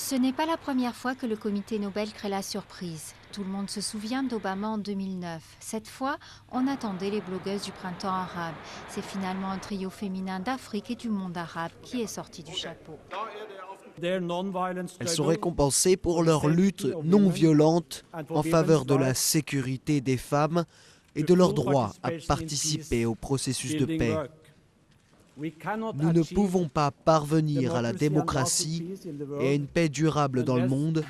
Ce n'est pas la première fois que le comité Nobel crée la surprise. Tout le monde se souvient d'Obama en 2009. Cette fois, on attendait les blogueuses du printemps arabe. C'est finalement un trio féminin d'Afrique et du monde arabe qui est sorti du chapeau. Elles sont récompensées pour leur lutte non violente en faveur de la sécurité des femmes et de leur droit à participer au processus de paix. Nous ne pouvons pas parvenir à la démocratie et à une paix durable dans le monde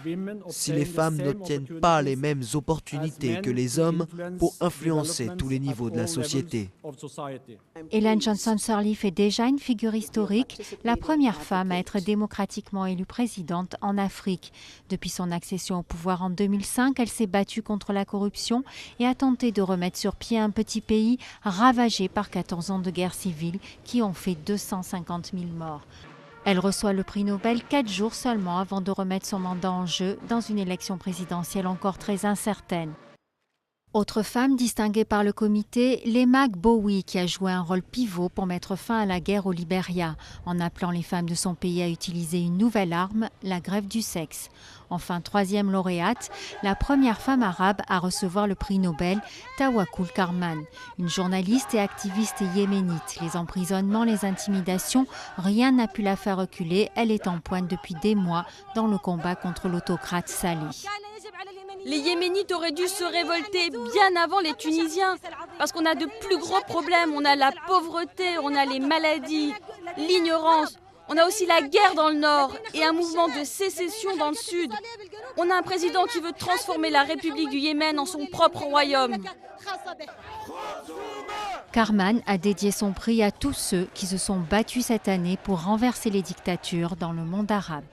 si les femmes n'obtiennent pas les mêmes opportunités que les hommes pour influencer tous les niveaux de la société. Ellen Johnson Sirleaf est déjà une figure historique, la première femme à être démocratiquement élue présidente en Afrique. Depuis son accession au pouvoir en 2005, elle s'est battue contre la corruption et a tenté de remettre sur pied un petit pays ravagé par 14 ans de guerre civile qui ont fait 250 000 morts. Elle reçoit le prix Nobel 4 jours seulement avant de remettre son mandat en jeu dans une élection présidentielle encore très incertaine. Autre femme distinguée par le comité, Lema Gbowie, qui a joué un rôle pivot pour mettre fin à la guerre au Libéria, en appelant les femmes de son pays à utiliser une nouvelle arme, la grève du sexe. Enfin, troisième lauréate, la première femme arabe à recevoir le prix Nobel, Tawakkul Karman, une journaliste et activiste yéménite. Les emprisonnements, les intimidations, rien n'a pu la faire reculer. Elle est en pointe depuis des mois dans le combat contre l'autocrate Saleh. Les Yéménites auraient dû se révolter bien avant les Tunisiens, parce qu'on a de plus gros problèmes. On a la pauvreté, on a les maladies, l'ignorance. On a aussi la guerre dans le nord et un mouvement de sécession dans le sud. On a un président qui veut transformer la République du Yémen en son propre royaume. Karman a dédié son prix à tous ceux qui se sont battus cette année pour renverser les dictatures dans le monde arabe.